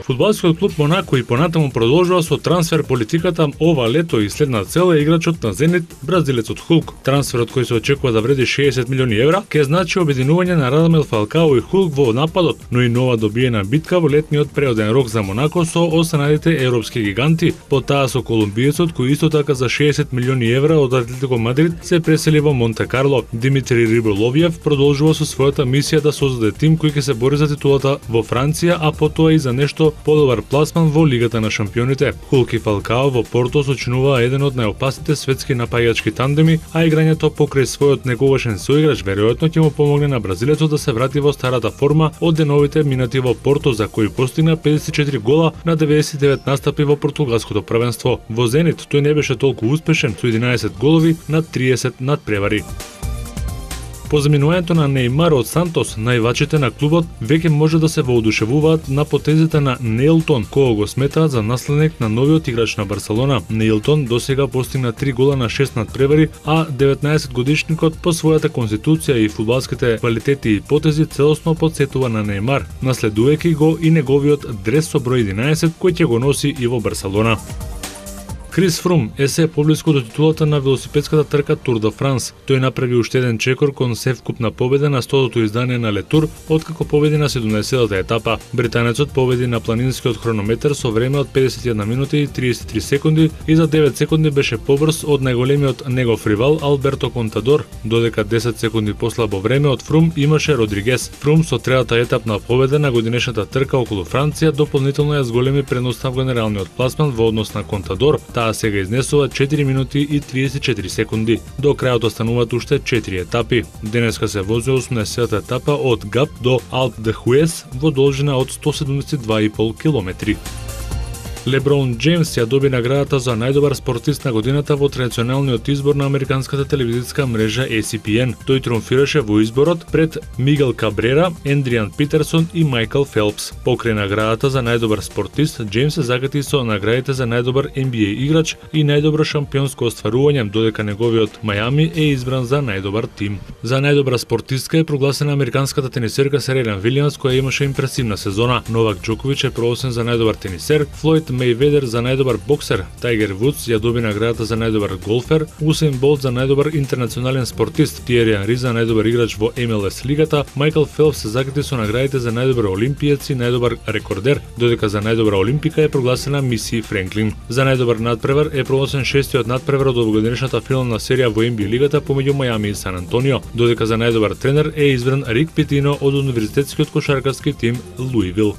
Фудбалскиот клуб Монако и понатаму продолжува со трансфер политиката ова лето и следна цел е играчот на Зенит, бразилецот Hulk. Трансферот кој се очекува да вреди 60 милиони евра ќе значи обединување на Радамел Фалкао и Hulk во нападот, но и нова добиена битка во летниот преоден рок за Монако со останалите европски гиганти, по таа со колумбиецот кој исто така за 60 милиони евра од Атлетико Мадрид се пресели во Монте Карло. Димитри Риболовиев продолжува со својата мисија да создаде тим кој ќе се бори за титулата во Франција, а потоа и за нешто подобар пласман во Лигата на шампионите. Hulk и Фалкао во Порто сочинуваа еден од најопасните светски напаѓачки тандеми, а играњето покрај својот некогашен соиграч веројатно ќе му помогне на бразилецот да се врати во старата форма од деновите минати во Порто, за кој постигна 54 гола на 99 настапи во португалското првенство. Во Зенит тој не беше толку успешен со 11 голови на 30 надпревари. По заминувањето на Неймар од Сантос, највачите на клубот веќе може да се воодушевуваат на потезите на Неилтон, кој го сметаат за наследник на новиот играч на Барселона. Неилтон досега постигна 3 гола на 6 надпревари, а 19-годишникот по својата конституција и фудбалските квалитети и потези целосно потсетува на Неймар, наследувајќи го и неговиот дрес со број 11 кој ќе го носи и во Барселона. Крис Фрум е се поблиску до титулата на велосипедската трка Тур де Франс. Тој направи уште еден чекор кон севкупна победа на 100-тото издание на Летур, откако победи на 17-та етапа. Британецот победи на планинскиот хронометар со време од 51 минути и 33 секунди и за 9 секунди беше побрз од најголемиот негов ривал Алберто Контадор, додека 10 секунди послабо време од Фрум имаше Родригес. Фрум со третата етапна победа на годинешната трка околу Франција дополнително ја зголеми предноста во генералниот пласман во однос на Контадор. Таа сега изнесува 4 минути и 34 секунди. До крајот остануваат уште 4 етапи. Денеска се вози 80-та етапа од Гап до Алп де Хуес во должина од 172,5 километри. Леброн Джеймс ја доби наградата за најдобар спортист на годината во традиционалниот избор на американската телевизиска мрежа ESPN. Тој триумфираше во изборот пред Мигел Кабрера, Ендријан Питерсон и Майкл Фелпс. Покрај наградата за најдобар спортист, Джеймс се загати со наградите за најдобар NBA играч и најдобро шампионско остварување, додека неговиот Мајами е избран за најдобар тим. За најдобра спортистка е прогласена американската тенисерка Серена Вилијамс, која имаше импресивна сезона. Новак Џоковиќ е прогласен за најдобар тенисер, Флојд Мејведер за најдобар боксер, Тајгер Вудс ја доби наградата за најдобар голфер, Усейн Болт за најдобар интернационален спортист, Тиери Анри за најдобар играч во MLS лигата, Майкл Фелпс се загати со наградите за најдобар олимпиец и најдобар рекордер, додека за најдобра олимпика е прогласена Миси Френклин. За најдобар надпревар е прогласен 6-тиот надпревар од овогодишната финална серија во NBA лигата помеѓу Мајами и Сан Антонио, додека за најдобар тренер е избран Рик Питино од универзитетскиот кошаркарски тим Луивил.